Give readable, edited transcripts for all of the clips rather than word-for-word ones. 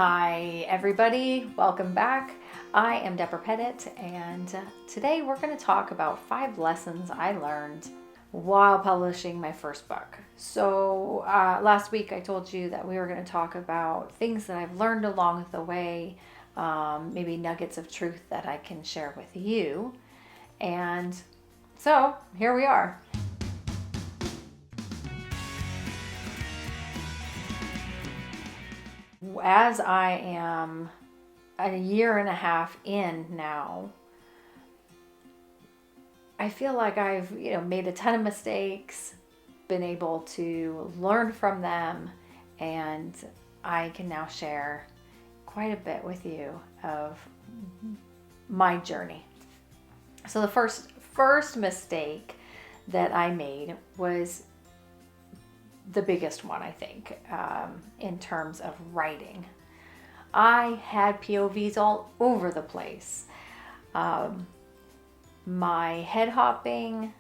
Hi everybody, welcome back. I am Deborah Pettit, and today we're going to talk about 5 lessons I learned while publishing my first book. So last week I told you that we were going to talk about things that I've learned along the way, maybe nuggets of truth that I can share with you. And so here we are. As I am a year and a half in now, I feel like I've made a ton of mistakes, been able to learn from them, and I can now share quite a bit with you of my journey. So the first mistake that I made was the biggest one, I think, in terms of writing. I had POVs all over the place. My head hopping,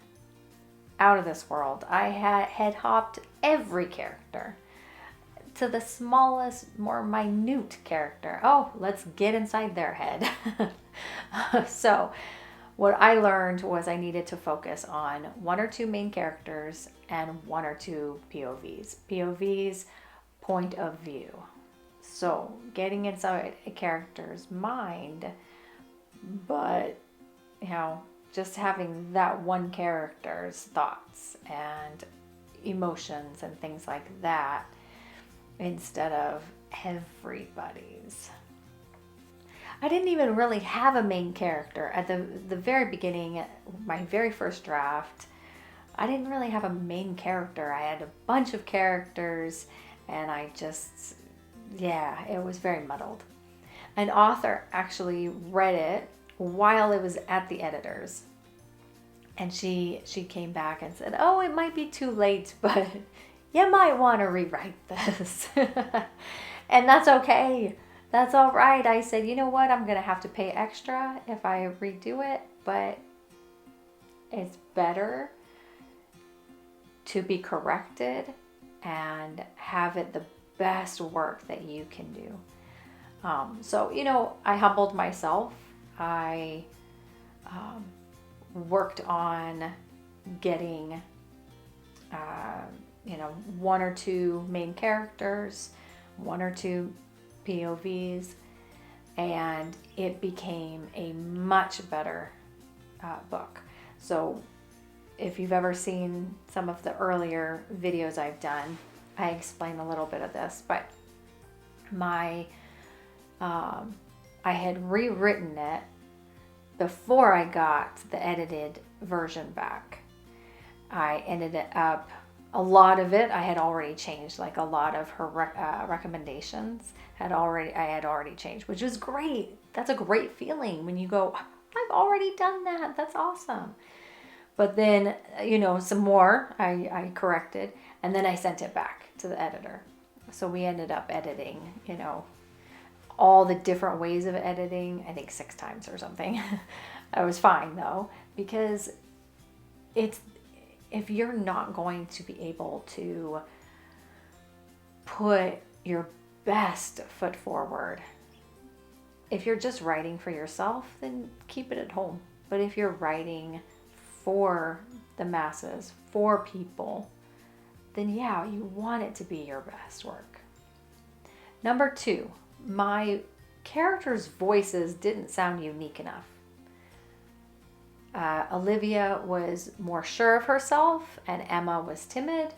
out of this world. I had head hopped every character to the smallest, more minute character. Oh, let's get inside their head. So what I learned was I needed to focus on 1 or 2 main characters and 1 or 2 POVs. POVs, point of view. So getting inside a character's mind, but just having that one character's thoughts and emotions and things like that instead of everybody's. I didn't even really have a main character at the very beginning, my very first draft. I didn't really have a main character. I had a bunch of characters, and it was very muddled. An author actually read it while it was at the editors, and she came back and said, "Oh, it might be too late, but you might want to rewrite this." And that's okay. That's all right. I said, you know what? I'm going to have to pay extra if I redo it, but it's better to be corrected and have it the best work that you can do. So, I humbled myself. I worked on getting, 1 or 2 main characters, 1 or 2 POVs, and it became a much better book. So if you've ever seen some of the earlier videos I've done, I explain a little bit of this, but I had rewritten it before I got the edited version back. I ended up, a lot of it I had already changed, like a lot of her recommendations I had already changed, which was great. That's a great feeling when you go, I've already done that. That's awesome. But then, some more I corrected, and then I sent it back to the editor. So we ended up editing, all the different ways of editing, I think 6 times or something. I was fine though, because if you're not going to be able to put your best foot forward, if you're just writing for yourself, then keep it at home. But if you're writing for the masses, for people, then you want it to be your best work. Number 2, my characters' voices didn't sound unique enough. Olivia was more sure of herself and Emma was timid,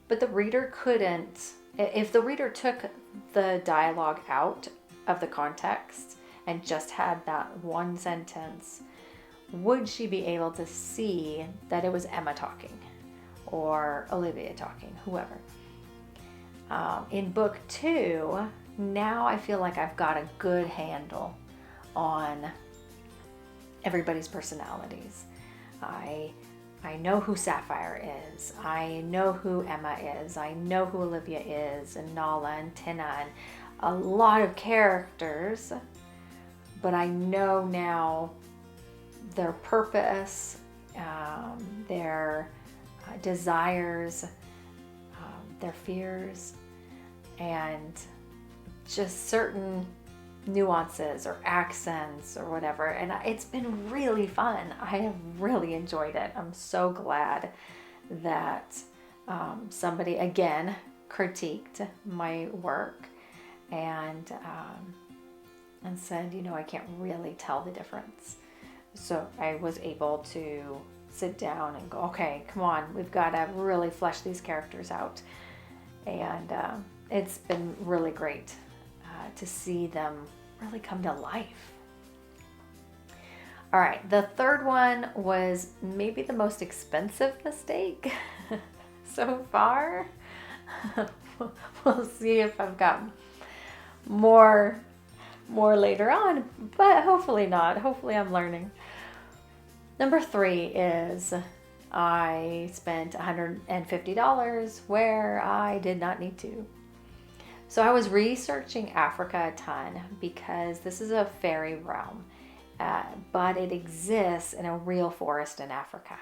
but the reader couldn't. If the reader took the dialogue out of the context and just had that one sentence, would she be able to see that it was Emma talking or Olivia talking, whoever? In book 2, now I feel like I've got a good handle on everybody's personalities. I know who Sapphire is. I know who Emma is. I know who Olivia is, and Nala and Tina, and a lot of characters. But I know now their purpose, their desires, their fears, and just certain nuances or accents or whatever. And it's been really fun. I have really enjoyed it. I'm so glad that somebody again critiqued my work and said, I can't really tell the difference. So I was able to sit down and go, okay, come on, we've got to really flesh these characters out. And it's been really great to see them really come to life. All right, the third one was maybe the most expensive mistake so far. We'll see if I've got more later on, but hopefully not. Hopefully I'm learning. Number 3 is I spent $150 where I did not need to. So I was researching Africa a ton because this is a fairy realm, but it exists in a real forest in Africa.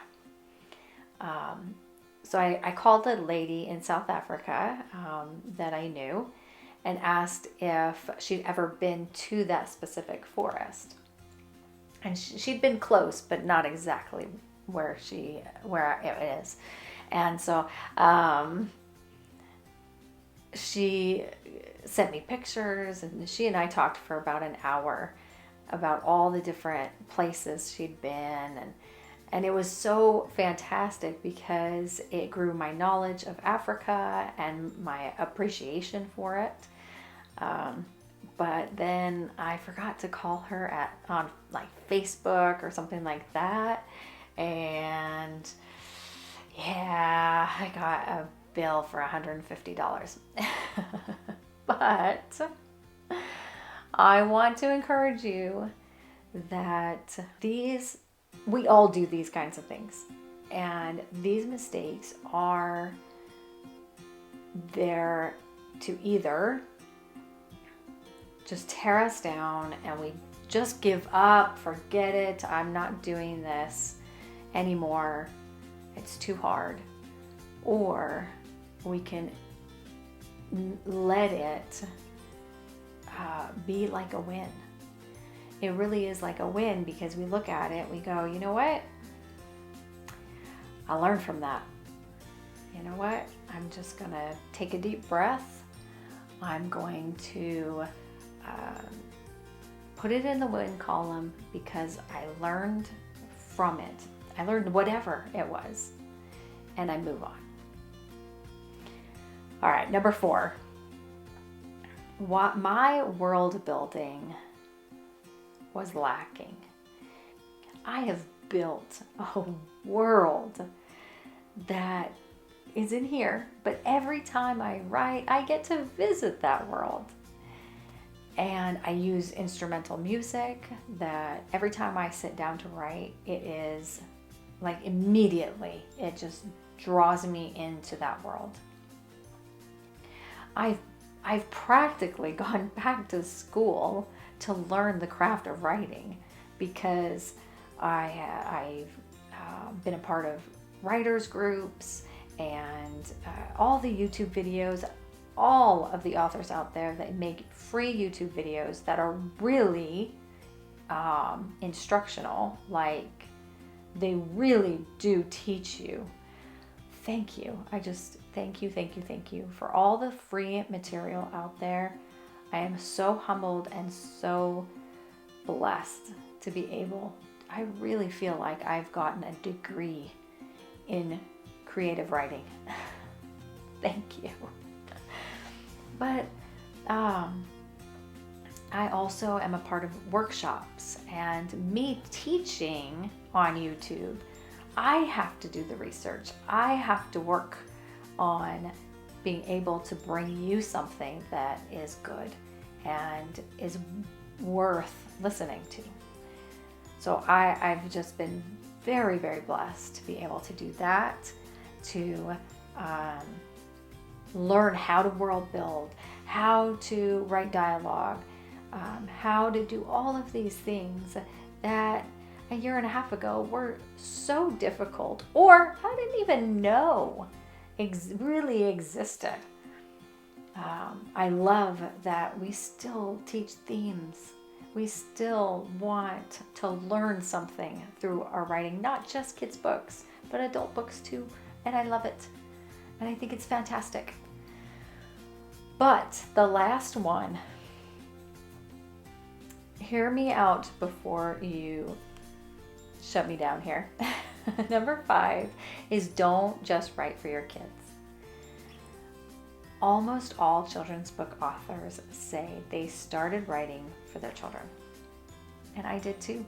So I called a lady in South Africa that I knew and asked if she'd ever been to that specific forest. And she'd been close, but not exactly where it is. And so she sent me pictures, and she and I talked for about an hour about all the different places she'd been, and it was so fantastic because it grew my knowledge of Africa and my appreciation for it. But then I forgot to call her on like Facebook or something like that. And yeah, I got a bill for $150. But I want to encourage you that we all do these kinds of things. And these mistakes are there to either just tear us down and we just give up, forget it, I'm not doing this anymore, it's too hard. Or we can let it be like a win. It really is like a win because we look at it, we go, you know what? I learned from that. You know what? I'm just going to take a deep breath. I'm going to put it in the win column because I learned from it. I learned whatever it was, and I move on. All right, number 4. What my world building was lacking. I have built a world that is in here, but every time I write, I get to visit that world. And I use instrumental music that every time I sit down to write, it is like immediately, it just draws me into that world. I've practically gone back to school to learn the craft of writing because I've been a part of writers groups and all the YouTube videos, all of the authors out there that make free YouTube videos that are really instructional, like they really do teach you. Thank you. I just thank you for all the free material out there. I am so humbled and so blessed to be able, I really feel like I've gotten a degree in creative writing. Thank you. But I also am a part of workshops, and me teaching on YouTube, I have to do the research. I have to work on being able to bring you something that is good and is worth listening to. So I've just been very, very blessed to be able to do that, to learn how to world build, how to write dialogue, how to do all of these things that a year and a half ago were so difficult, or I didn't even know really existed. I love that we still teach themes. We still want to learn something through our writing, not just kids' books, but adult books too. And I love it. And I think it's fantastic. But the last one, hear me out before you shut me down here. Number 5 is don't just write for your kids. Almost all children's book authors say they started writing for their children. And I did too.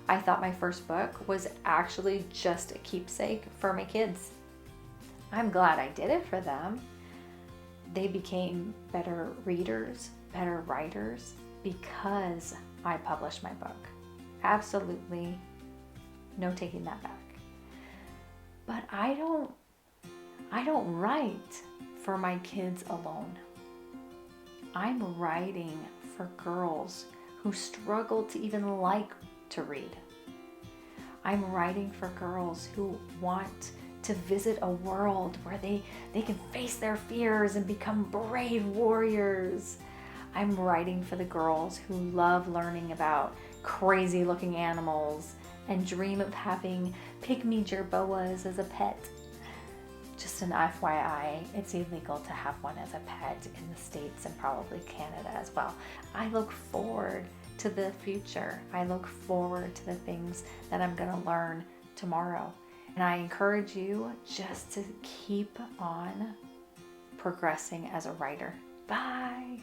I thought my first book was actually just a keepsake for my kids. I'm glad I did it for them. They became better readers, better writers because I published my book. Absolutely no taking that back. But I don't write for my kids alone. I'm writing for girls who struggle to even like to read. I'm writing for girls who want to visit a world where they can face their fears and become brave warriors. I'm writing for the girls who love learning about crazy looking animals and dream of having pygmy jerboas as a pet. Just an FYI, it's illegal to have one as a pet in the States and probably Canada as well. I look forward to the future. I look forward to the things that I'm going to learn tomorrow. And I encourage you just to keep on progressing as a writer. Bye.